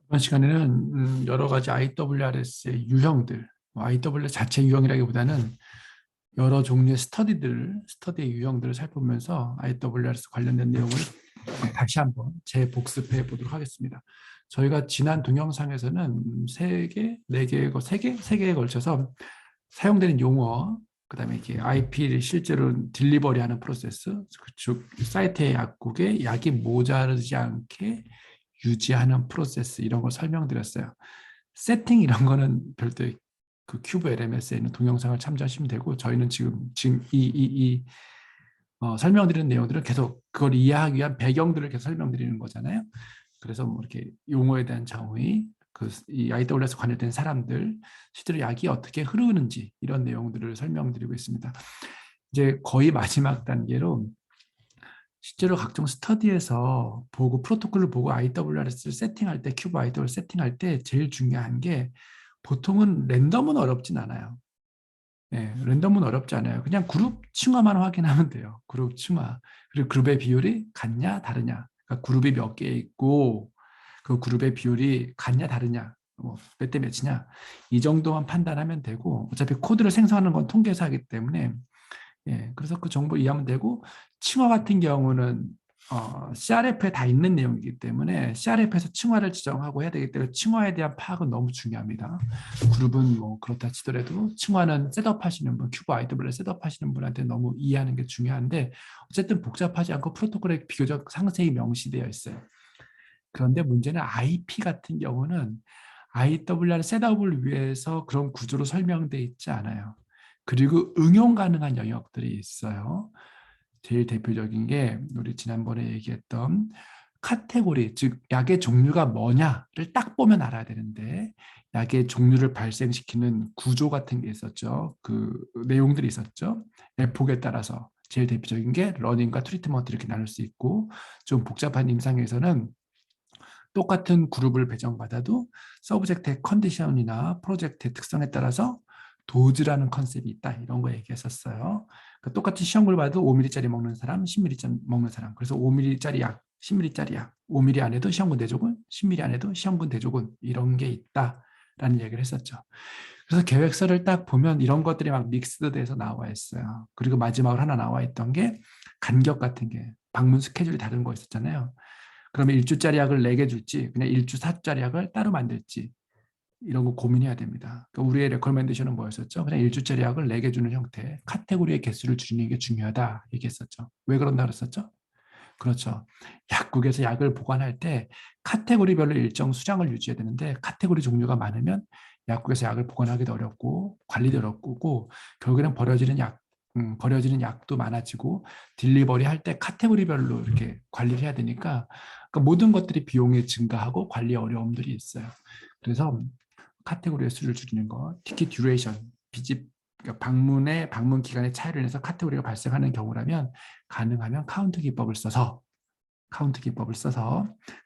이번 시간에는 여러 가지 IWRS의 유형들, IWRS 자체 유형이라기보다는 여러 종류의 스터디의 유형들을 살펴보면서 IWRS 관련된 내용을 다시 한번 재복습해 보도록 하겠습니다. 저희가 지난 동영상에서는 세 개에 걸쳐서 사용되는 용어, 그다음에 이게 IP를 실제로 딜리버리하는 프로세스, 즉 사이트의 약국에 약이 모자르지 않게 유지하는 프로세스 이런 걸 설명드렸어요. 세팅 이런 거는 별도의 그 큐브 LMS에 있는 동영상을 참조하시면 되고 저희는 지금 설명드리는 내용들은 계속 그걸 이해하기 위한 배경들을 계속 설명드리는 거잖아요. 그래서 뭐 이렇게 용어에 대한 정의, 이 IWS 관련된 사람들, 실제로 약이 어떻게 흐르는지 이런 내용들을 설명드리고 있습니다. 이제 거의 마지막 단계로 실제로 각종 스터디에서 보고 프로토콜을 보고 IWRS를 세팅할 때 큐브 IWR 세팅할 때 제일 중요한 게 보통은 랜덤은 어렵진 않아요. 네, 랜덤은 어렵지 않아요. 그냥 그룹 층화만 확인하면 돼요. 그룹 층화. 그리고 그룹의 비율이 같냐 다르냐. 그러니까 그룹이 몇 개 있고 그 그룹의 비율이 같냐 다르냐. 몇 대 몇이냐. 이 정도만 판단하면 되고 어차피 코드를 생성하는 건 통계사이기 때문에 그래서 그 정보 이해하면 되고 칭화 같은 경우는 CRF에 다 있는 내용이기 때문에 CRF에서 칭화를 지정하고 해야 되기 때문에 칭화에 대한 파악은 너무 중요합니다. 그룹은 뭐 그렇다 치더라도 칭화는 셋업하시는 분, 큐브 IW를 셋업하시는 분한테 너무 이해하는 게 중요한데 어쨌든 복잡하지 않고 프로토콜에 비교적 상세히 명시되어 있어요. 그런데 문제는 IP 같은 경우는 IWR 셋업을 위해서 그런 구조로 설명되어 있지 않아요. 그리고 응용 가능한 영역들이 있어요. 제일 대표적인 게 우리 지난번에 얘기했던 카테고리, 즉 약의 종류가 뭐냐를 딱 보면 알아야 되는데 약의 종류를 발생시키는 구조 같은 게 있었죠. 그 내용들이 있었죠. 에폭에 따라서 제일 대표적인 게 러닝과 트리트먼트 이렇게 나눌 수 있고 좀 복잡한 임상에서는 똑같은 그룹을 배정받아도 서브젝트의 컨디션이나 프로젝트의 특성에 따라서 도즈라는 컨셉이 있다. 이런 거 얘기했었어요. 그러니까 똑같이 시험을 봐도 5mm짜리 먹는 사람, 10mm짜리 먹는 사람. 그래서 5mm짜리 약, 10mm짜리 약, 5mm 안에도 시험군 대조군, 10mm 안에도 시험군 대조군 이런 게 있다라는 얘기를 했었죠. 그래서 계획서를 딱 보면 이런 것들이 막 믹스돼서 나와 있어요. 그리고 마지막으로 하나 나와 있던 게 간격 같은 게 방문 스케줄이 다른 거 있었잖아요. 그러면 1주짜리 약을 4개 줄지 그냥 1주 4주짜리 약을 따로 만들지 이런 거 고민해야 됩니다. 그러니까 우리의 레커멘데이션은 뭐였었죠? 그냥 1주짜리 약을 4개 주는 형태, 카테고리의 개수를 줄이는 게 중요하다 얘기했었죠. 왜 그런다 그랬었죠? 그렇죠. 약국에서 약을 보관할 때 카테고리별로 일정 수량을 유지해야 되는데 카테고리 종류가 많으면 약국에서 약을 보관하기도 어렵고 관리도 어렵고 결국에는 버려지는 약도 많아지고 딜리버리 할 때 카테고리별로 이렇게 관리를 해야 되니까 그러니까 모든 것들이 비용이 증가하고 관리 어려움들이 있어요. 그래서 카테고리의 수를 줄이는 거, 티켓 듀레이션, 그러니까 방문 기간의 차이를 내서 카테고리가 발생하는 경우라면 가능하면 카운트 기법을 써서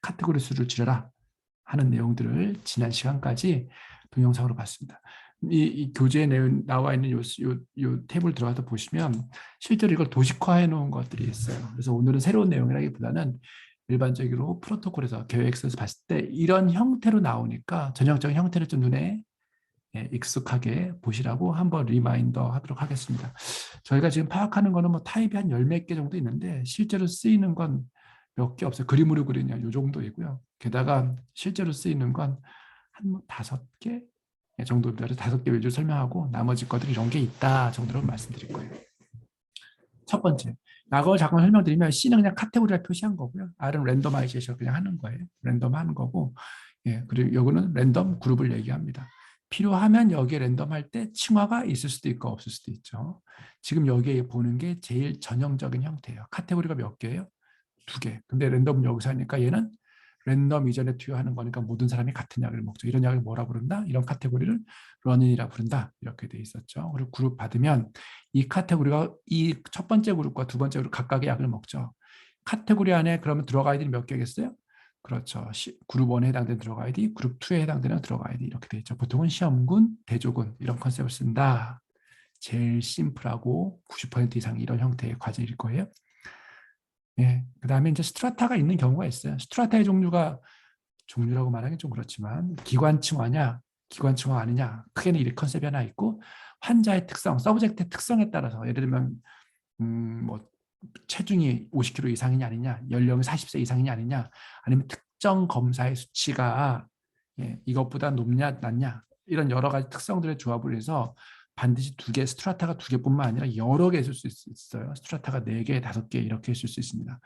카테고리 수를 줄여라 하는 내용들을 지난 시간까지 동영상으로 봤습니다. 이 교재에 나와 있는 요 탭을 들어가서 보시면 실제로 이걸 도식화해 놓은 것들이 있어요. 그래서 오늘은 새로운 내용이라기보다는 일반적으로 프로토콜에서 계획서에서 봤을 때 이런 형태로 나오니까 전형적인 형태를 좀 눈에 익숙하게 보시라고 한번 리마인더 하도록 하겠습니다. 저희가 지금 파악하는 거는 뭐 타입이 한 열 몇 개 정도 있는데 실제로 쓰이는 건 몇 개 없어요. 그림으로 그리냐 요 정도이고요. 게다가 실제로 쓰이는 건 한 뭐 5개 정도입니다. 그래서 5개 위주로 설명하고 나머지 것들이 이런 게 있다 정도로 말씀드릴 거예요. 첫 번째, 과거 잠깐 설명드리면 C는 그냥 카테고리를 표시한 거고요. R은 랜더마이제이션 그냥 하는 거예요. 랜덤 하는 거고, 그리고 요거는 랜덤 그룹을 얘기합니다. 필요하면 여기에 랜덤 할 때 칭화가 있을 수도 있고 없을 수도 있죠. 지금 여기에 보는 게 제일 전형적인 형태예요. 카테고리가 몇 개예요? 2개. 근데 랜덤 여기서 하니까 얘는 랜덤 이전에 투여하는 거니까 모든 사람이 같은 약을 먹죠. 이런 약을 뭐라 부른다? 이런 카테고리를 런인이라 부른다. 이렇게 돼 있었죠. 그리고 그룹 받으면 이 카테고리가 이 첫 번째 그룹과 두 번째 그룹 각각의 약을 먹죠. 카테고리 안에 그러면 들어가 아이들이 몇 개겠어요? 그렇죠. 그룹 1에 해당되는 들어가 아이디, 그룹 2에 해당되는 들어가 아이디 이렇게 돼 있죠. 보통은 시험군, 대조군 이런 컨셉을 쓴다. 제일 심플하고 90% 이상 이런 형태의 과제일 거예요. 그 다음에 이제 스트라타가 있는 경우가 있어요. 스트라타의 종류가 종류라고 말하기 좀 그렇지만 기관층화냐 기관층화 아니냐 크게는 이 컨셉이 하나 있고 환자의 특성, 서브젝트의 특성에 따라서 예를 들면 뭐 체중이 50kg 이상이냐 아니냐, 연령이 40세 이상이냐 아니냐, 아니면 특정 검사의 수치가 이것보다 높냐 낮냐 이런 여러 가지 특성들의 조합을 해서 반드시 두 개, 스트라타가 두 개뿐만 아니라 여러 개 있을 수 있어요. 스트라타가 4개, 5개 이렇게 있을 수 있습니다.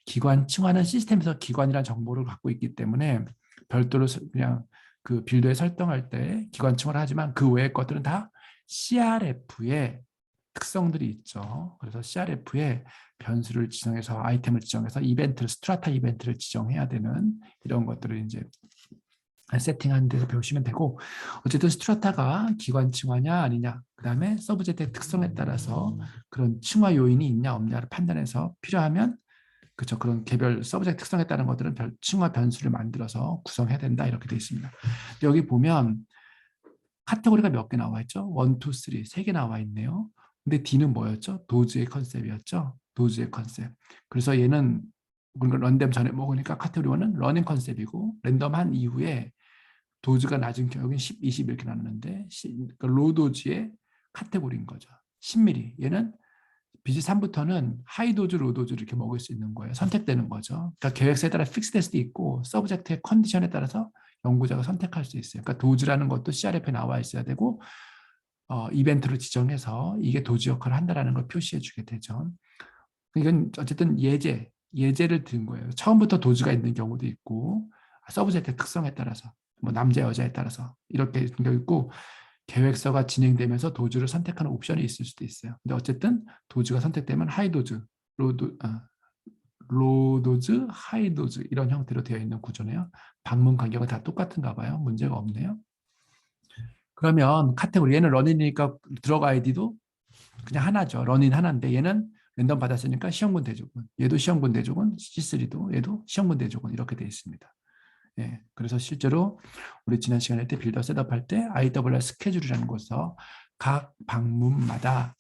기관층화는 시스템에서 기관이라는 정보를 갖고 있기 때문에 별도로 그냥 그 빌드에 설정할 때 기관층화를 하지만 그 외의 것들은 다 CRF의 특성들이 있죠. 그래서 CRF에 변수를 지정해서 아이템을 지정해서 이벤트를 스트라타 이벤트를 지정해야 되는 이런 것들을 이제 세팅하는 데서 배우시면 되고 어쨌든 스트라타가 기관 층화냐 아니냐 그 다음에 서브젝트의 특성에 따라서 그런 층화 요인이 있냐 없냐를 판단해서 필요하면 그렇죠. 그런 개별 서브젝트 특성에 따른 것들은 층화 변수를 만들어서 구성해야 된다 이렇게 되어 있습니다. 여기 보면 카테고리가 몇 개 나와 있죠? 1, 2, 3, 3개 나와 있네요. 근데 D는 뭐였죠? 도즈의 컨셉이었죠. 도즈의 컨셉. 그래서 얘는 런댐 전에 먹으니까 카테고리 1은 러닝 컨셉이고 랜덤한 이후에 도즈가 낮은 경우는 10, 20 이렇게 나누는데 그러니까 로도즈의 카테고리인 거죠. 10ml. 얘는 BG3부터는 하이도즈, 로도즈 이렇게 먹을 수 있는 거예요. 선택되는 거죠. 그러니까 계획서에 따라 픽스될 수도 있고 서브젝트의 컨디션에 따라서 연구자가 선택할 수 있어요. 그러니까 도즈라는 것도 CRF에 나와 있어야 되고 이벤트를 지정해서 이게 도즈 역할을 한다는 걸 표시해 주게 되죠. 이건 어쨌든 예제를 든 거예요. 처음부터 도즈가 있는 경우도 있고 서브젝트 특성에 따라서 뭐 남자 여자에 따라서 이렇게 있고 계획서가 진행되면서 도즈를 선택하는 옵션이 있을 수도 있어요. 근데 어쨌든 도즈가 선택되면 하이도즈, 로도즈, 하이도즈 이런 형태로 되어 있는 구조네요. 방문 간격은 다 똑같은가 봐요. 문제가 없네요. 그러면 카테고리 얘는 런인이니까 드럭 아이디도 그냥 하나죠. 런인 하나인데 얘는 랜덤 받았으니까 시험군 대조군. 얘도 시험군 대조군, C3도 얘도 시험군 대조군 이렇게 되어 있습니다. 예, 그래서 실제로 우리 지난 시간에 때 빌더 셋업할 때 IWR 스케줄이라는 곳에서 각 방문마다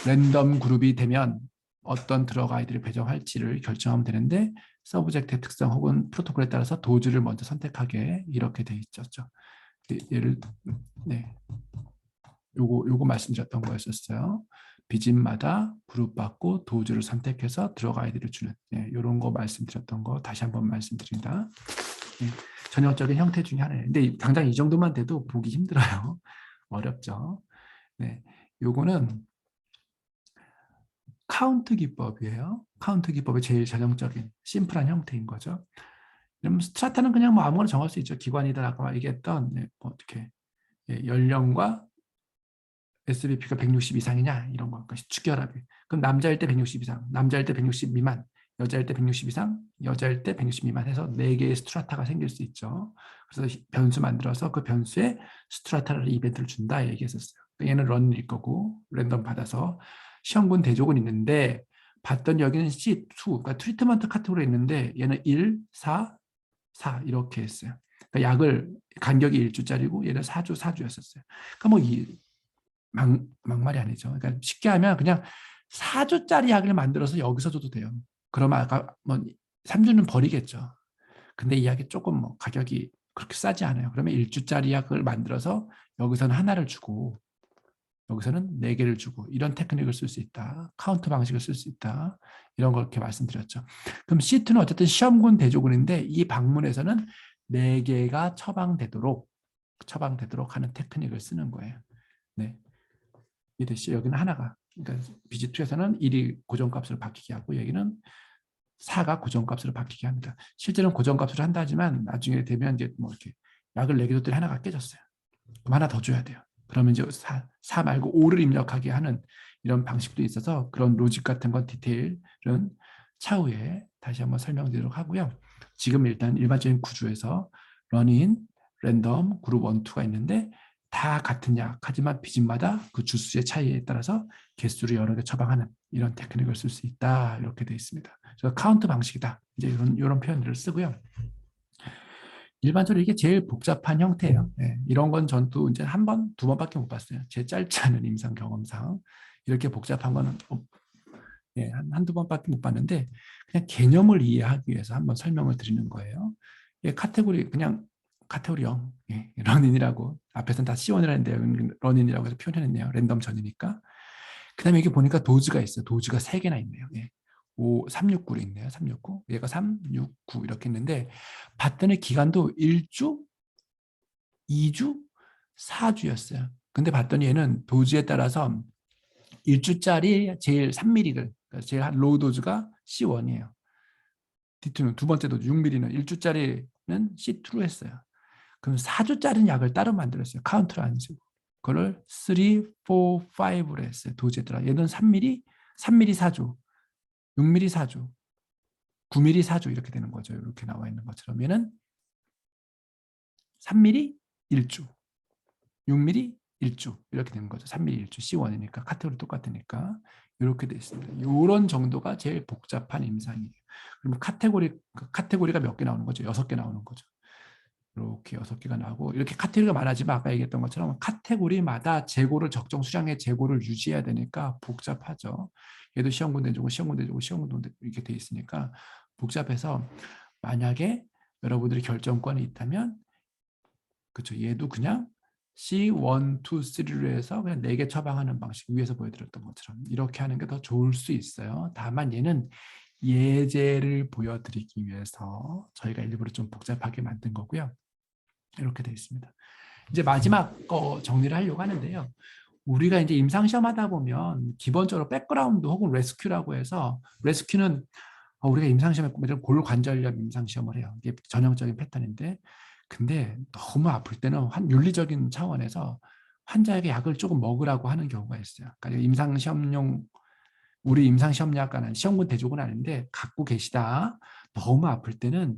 랜덤 그룹이 되면 어떤 드럭 아이디를 배정할지를 결정하면 되는데 서브젝트의 특성 혹은 프로토콜에 따라서 도즈를 먼저 선택하게 이렇게 돼 있었죠. 예를 네, 요거 말씀드렸던 거였었어요. 비집마다 그룹 받고 도주를 선택해서 드럭 아이디를 주는 이런 거 말씀드렸던 거 다시 한번 말씀드립니다. 전형적인 형태 중에 하나예요. 근데 당장 이 정도만 돼도 보기 힘들어요. 어렵죠. 네, 요거는 카운트 기법이에요. 카운트 기법의 제일 전형적인 심플한 형태인 거죠. 그럼 스트라타는 그냥 뭐 아무거나 정할 수 있죠. 기관이다 아까 얘기했던 뭐 어떻게 연령과 SBP가 160 이상이냐 이런 거 축결합이. 그럼 남자일 때 160 이상, 남자일 때 160 미만, 여자일 때 160 이상, 여자일 때 160 미만 해서 4개의 스트라타가 생길 수 있죠. 그래서 변수 만들어서 그 변수에 스트라타를 이벤트를 준다 얘기했었어요. 얘는 런일 거고 랜덤 받아서 시험군 대조군 있는데 봤던 여기는 C2, 그러니까 트리트먼트 카테고리 있는데 얘는 1, 4, 4 이렇게 했어요. 그러니까 약을 간격이 1주짜리고 얘는 4주, 4주였었어요. 그러니까 뭐 막말이 아니죠. 그러니까 쉽게 하면 그냥 4주짜리 약을 만들어서 여기서 줘도 돼요. 그러면 아까 뭐 3주는 버리겠죠. 근데 이 약이 조금 뭐 가격이 그렇게 싸지 않아요. 그러면 1주짜리 약을 만들어서 여기서는 하나를 주고 여기서는 4개를 주고 이런 테크닉을 쓸 수 있다. 카운트 방식을 쓸 수 있다. 이런 걸 이렇게 말씀드렸죠. 그럼 C2는 어쨌든 시험군 대조군인데 이 방문에서는 4개가 처방되도록 하는 테크닉을 쓰는 거예요. 네. 이듯이 여기는 하나가 그러니까 BG2에서는 1이 고정값으로 바뀌게 하고 여기는 4가 고정값으로 바뀌게 합니다. 실제로는 고정값으로 한다 하지만 나중에 되면 이제 뭐 이렇게 약을 4개 줬더니 하나가 깨졌어요. 그럼 하나 더 줘야 돼요. 그러면 이제 4 말고 5를 입력하게 하는 이런 방식도 있어서 그런 로직 같은 건 디테일은 차후에 다시 한번 설명드리도록 하고요. 지금 일단 일반적인 구조에서 런인, 랜덤, 그룹 1, 2가 있는데 다 같은 약 하지만 비집마다 그 주수의 차이에 따라서 개수를 여러 개 처방하는 이런 테크닉을 쓸 수 있다 이렇게 되어 있습니다. 그래서 카운트 방식이다 이제 이런 표현들을 쓰고요. 일반적으로 이게 제일 복잡한 형태예요. 이런 건 전 또 이제 한 번, 두 번밖에 못 봤어요. 제 짧지 않은 임상 경험상 이렇게 복잡한 거는 한두 번밖에 못 봤는데 그냥 개념을 이해하기 위해서 한번 설명을 드리는 거예요. 예, 카테고리 그냥 카테고리 0 예, 런인이라고 앞에서는 다 C1이라 했는데 런인이라고 해서 표현했네요. 랜덤 전이니까. 그다음에 여기 보니까 도즈가 있어요. 도즈가 3개나 있네요. 예. 369로 있네요. 369. 얘가 369 이렇게 있는데 봤더니 기간도 1주, 2주, 4주였어요. 근데 봤더니 얘는 도즈에 따라서 1주짜리 제일 3mm를 제일 로우 도즈가 C1이에요. D2는 두 번째 도즈 6mm는 1주짜리는 C2로 했어요. 그럼 4주짜리 약을 따로 만들었어요. 카운트를 안 쓰고. 그걸 3, 4, 5로 했어요. 도즈에 따라. 얘는 3mm, 3mm 4주, 6mm 4주, 9mm 4주 이렇게 되는 거죠. 이렇게 나와 있는 것처럼. 얘는 3mm 1주, 6mm 1주 이렇게 되는 거죠. 3mm 1주 C1이니까 카테고리 똑같으니까 이렇게 돼 있습니다. 이런 정도가 제일 복잡한 임상이에요. 그러면 카테고리가 몇 개 나오는 거죠? 6개 나오는 거죠. 이렇게 6개가 나오고 이렇게 카테고리가 많아지면 아까 얘기했던 것처럼 카테고리마다 재고를 적정 수량의 재고를 유지해야 되니까 복잡하죠. 얘도 시험군 대조고 시험군 대조고 시험군 대조 이렇게 돼 있으니까 복잡해서 만약에 여러분들이 결정권이 있다면 그렇죠. 얘도 그냥 C1, 2, 3로 해서 그냥 4개 처방하는 방식 위에서 보여드렸던 것처럼 이렇게 하는 게 더 좋을 수 있어요. 다만 얘는 예제를 보여드리기 위해서 저희가 일부러 좀 복잡하게 만든 거고요. 이렇게 되어 있습니다. 이제 마지막 거 정리를 하려고 하는데요. 우리가 이제 임상시험 하다 보면 기본적으로 백그라운드 혹은 레스큐라고 해서 레스큐는 우리가 임상시험에 골관절염 임상시험을 해요. 이게 전형적인 패턴인데 근데 너무 아플 때는 윤리적인 차원에서 환자에게 약을 조금 먹으라고 하는 경우가 있어요. 그러니까 임상시험용 우리 임상시험약과는 시험군 대조군 아닌데 갖고 계시다. 너무 아플 때는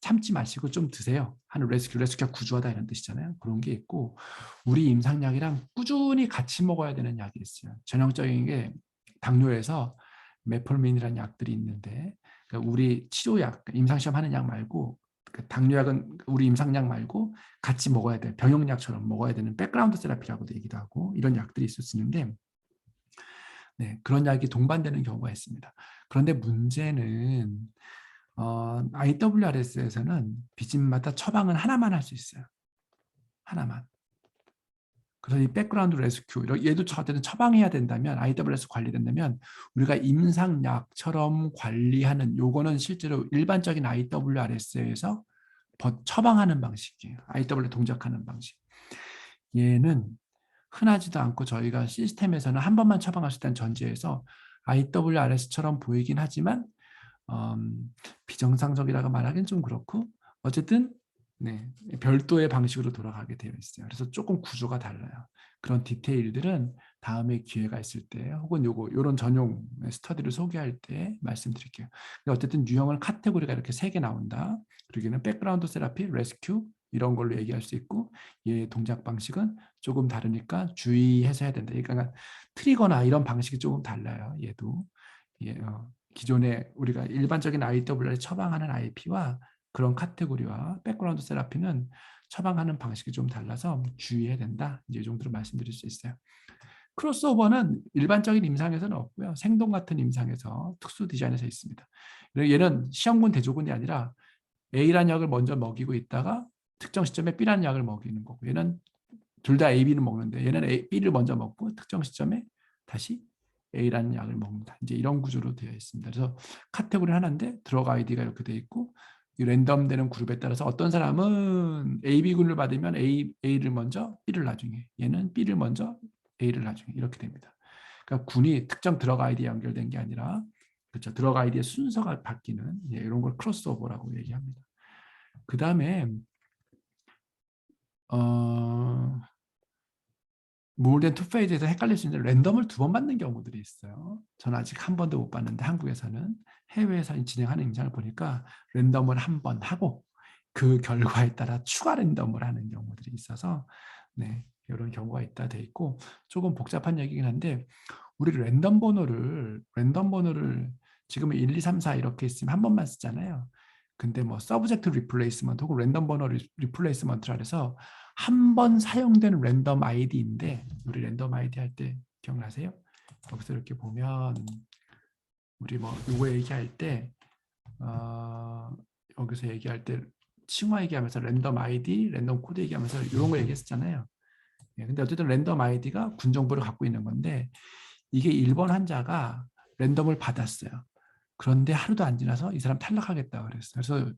참지 마시고 좀 드세요. 하는 레스큐가 구조하다 이런 뜻이잖아요. 그런 게 있고 우리 임상약이랑 꾸준히 같이 먹어야 되는 약이 있어요. 전형적인 게 당뇨에서 메폴민이라는 약들이 있는데 그러니까 우리 치료약, 임상시험 하는 약 말고 당뇨약은 우리 임상약 말고 같이 먹어야 돼. 병용약처럼 먹어야 되는 백그라운드 세라피라고도 얘기도 하고 이런 약들이 있을 수 있는데 네, 그런 약이 동반되는 경우가 있습니다. 그런데 문제는 IWRS에서는 비집마다 처방은 하나만 할 수 있어요. 하나만. 그래서 이 백그라운드 레스큐, 얘도 어쨌든 처방해야 된다면, IWRS 관리된다면, 우리가 임상약처럼 관리하는, 요거는 실제로 일반적인 IWRS에서 처방하는 방식이에요. IWR 동작하는 방식. 얘는 흔하지도 않고 저희가 시스템에서는 한 번만 처방할 수 있다는 전제에서 IWRS처럼 보이긴 하지만 비정상적이라고 말하기는 좀 그렇고 어쨌든 네, 별도의 방식으로 돌아가게 되어 있어요. 그래서 조금 구조가 달라요. 그런 디테일들은 다음에 기회가 있을 때 혹은 요런 전용 스터디를 소개할 때 말씀드릴게요. 어쨌든 유형을 카테고리가 이렇게 3개 나온다. 그리고 얘는 백그라운드 세라피, 레스큐 이런 걸로 얘기할 수 있고 얘 동작 방식은 조금 다르니까 주의해서 해야 된다. 그러니까 트리거나 이런 방식이 조금 달라요. 얘도 기존에 우리가 일반적인 IWR에 처방하는 IP와 그런 카테고리와 백그라운드 세라피는 처방하는 방식이 좀 달라서 주의해야 된다. 이제 이 정도로 말씀드릴 수 있어요. 크로스오버는 일반적인 임상에서는 없고요. 생동 같은 임상에서 특수 디자인에서 있습니다. 얘는 시험군 대조군이 아니라 A라는 약을 먼저 먹이고 있다가 특정 시점에 B라는 약을 먹이는 거고 얘는 둘 다 A, B를 먹는데 얘는 B를 먼저 먹고 특정 시점에 다시 A라는 약을 먹는다. 이제 이런 구조로 되어 있습니다. 그래서 카테고리 하나인데 드러그 아이디가 이렇게 되어 있고 이 랜덤되는 그룹에 따라서 어떤 사람은 AB군을 받으면 A를 먼저 B를 나중에 얘는 B를 먼저 A를 나중에 이렇게 됩니다. 그러니까 군이 특정 드러그 아이디에 연결된 게 아니라 그렇죠. 드러그 아이디의 순서가 바뀌는 이런 걸 크로스오버라고 얘기합니다. 그 다음에 몰된 투페이즈에서 헷갈릴 수 있는 랜덤을 2번 받는 경우들이 있어요. 저는 아직 한 번도 못 봤는데 한국에서는 해외에서 진행하는 임상을 보니까 랜덤을 한 번 하고 그 결과에 따라 추가 랜덤을 하는 경우들이 있어서 네, 이런 경우가 있다 돼 있고 조금 복잡한 얘기긴 한데 우리 랜덤 번호를 지금 1, 2, 3, 4 이렇게 있으면 한 번만 쓰잖아요. 근데 뭐 서브젝트 리플레이스먼트 혹은 랜덤 번호 리플레이스먼트라 해서 한 번 사용된 랜덤 아이디인데 우리 랜덤 아이디 할 때 기억나세요? 여기서 이렇게 보면 우리 뭐 이거 얘기할 때 여기서 얘기할 때 칭화 얘기하면서 랜덤 아이디, 랜덤 코드 얘기하면서 이런 거 얘기했었잖아요. 예, 근데 어쨌든 랜덤 아이디가 군 정보를 갖고 있는 건데 이게 1번 환자가 랜덤을 받았어요. 그런데 하루도 안 지나서 이 사람 탈락하겠다 그랬어요. 그래서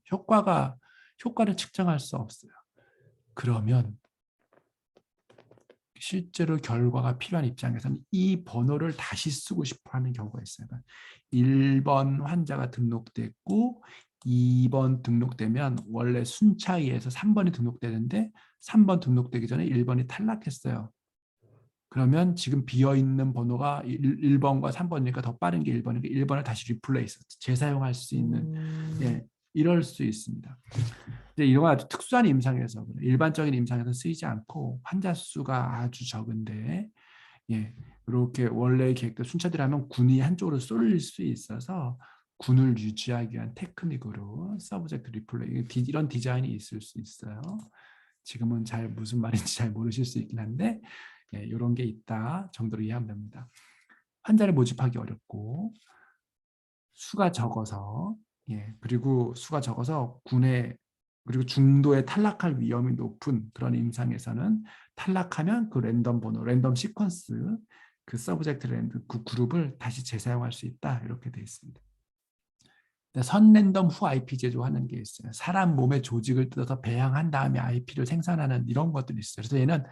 효과를 측정할 수 없어요. 그러면 실제로 결과가 필요한 입장에서는 이 번호를 다시 쓰고 싶어 하는 경우가 있어요. 1번 환자가 등록됐고 2번 등록되면 원래 순차이에서 3번이 등록되는데 3번 등록되기 전에 1번이 탈락했어요. 그러면 지금 비어있는 번호가 1번과 3번이니까 더 빠른 게 1번이니까 1번을 다시 리플레이스, 재사용할 수 있는, 예, 이럴 수 있습니다. 이제 이런 건 아주 특수한 임상에서 일반적인 임상에서 쓰이지 않고 환자 수가 아주 적은데, 예, 이렇게 원래 계획대 순차대로 하면 군이 한쪽으로 쏠릴 수 있어서 군을 유지하기 위한 테크닉으로 서브젝트 리플레이, 이런 디자인이 있을 수 있어요. 지금은 잘 무슨 말인지 잘 모르실 수 있긴 한데, 예, 이런 게 있다 정도로 이해하면 됩니다. 환자를 모집하기 어렵고 수가 적어서, 예, 그리고 수가 적어서 군에, 그리고 중도에 탈락할 위험이 높은 그런 임상에서는 탈락하면 그 랜덤 번호, 랜덤 시퀀스, 그 서브젝트 랜드 그 그룹을 다시 재사용할 수 있다 이렇게 되어 있습니다. 선 랜덤 후 IP 제조하는 게 있어요. 사람 몸의 조직을 뜯어서 배양한 다음에 IP를 생산하는 이런 것들이 있어요. 그래서 얘는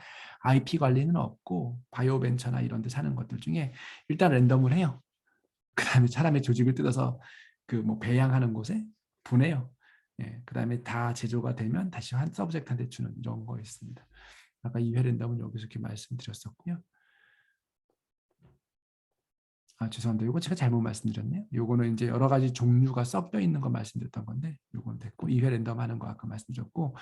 IP 관리는 없고 바이오 벤처나 이런 데 사는 것들 중에 일단 랜덤을 해요. 그다음에 사람의 조직을 뜯어서 그 뭐 배양하는 곳에 보내요. 예, 그다음에 다 제조가 되면 다시 한 서브젝트한테 주는 이런 거 있습니다. 아까 2회 랜덤은 여기서 이렇게 말씀드렸었고요. 아, 죄송합니다. 이거 제가 잘못 말씀드렸네요. 요거는 이제 여러 가지 종류가 섞여 있는 거 말씀드렸던 건데, 요건 됐고, 2회 랜덤 하는 거 아까 말씀드렸고,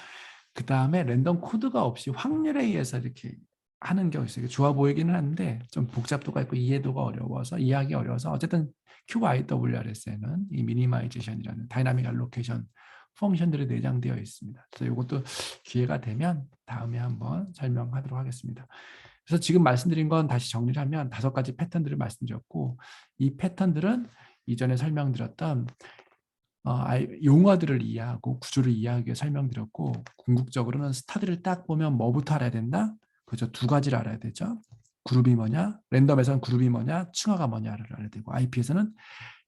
그 다음에 랜덤 코드가 없이 확률에 의해서 이렇게 하는 경우 있어요. 좋아 보이기는 한데 좀 복잡도가 있고 이해도가 어려워서 이해하기 어려워서 어쨌든 QIWRS에는 이 미니마이제이션이라는 다이나믹 알로케이션 펑션들이 내장되어 있습니다. 그래서 이것도 기회가 되면 다음에 한번 설명하도록 하겠습니다. 그래서 지금 말씀드린 건 다시 정리를 하면 5가지 패턴들을 말씀드렸고 이 패턴들은 이전에 설명드렸던 용어들을 이해하고 구조를 이해하기 위해 설명드렸고 궁극적으로는 스타디를 딱 보면 뭐부터 알아야 된다? 그죠? 2가지를 알아야 되죠. 그룹이 뭐냐? 랜덤에서는 그룹이 뭐냐? 층화가 뭐냐를 알아야 되고 IP에서는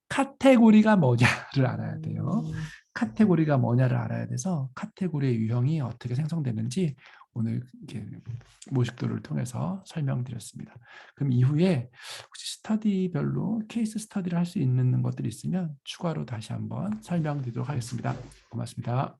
카테고리가 뭐냐를 알아야 돼요. 카테고리가 뭐냐를 알아야 돼서 카테고리의 유형이 어떻게 생성되는지 오늘 이렇게 모식도를 통해서 설명드렸습니다. 그럼 이후에 혹시 스터디별로 케이스 스터디를 할 수 있는 것들이 있으면 추가로 다시 한번 설명드리도록 하겠습니다. 고맙습니다.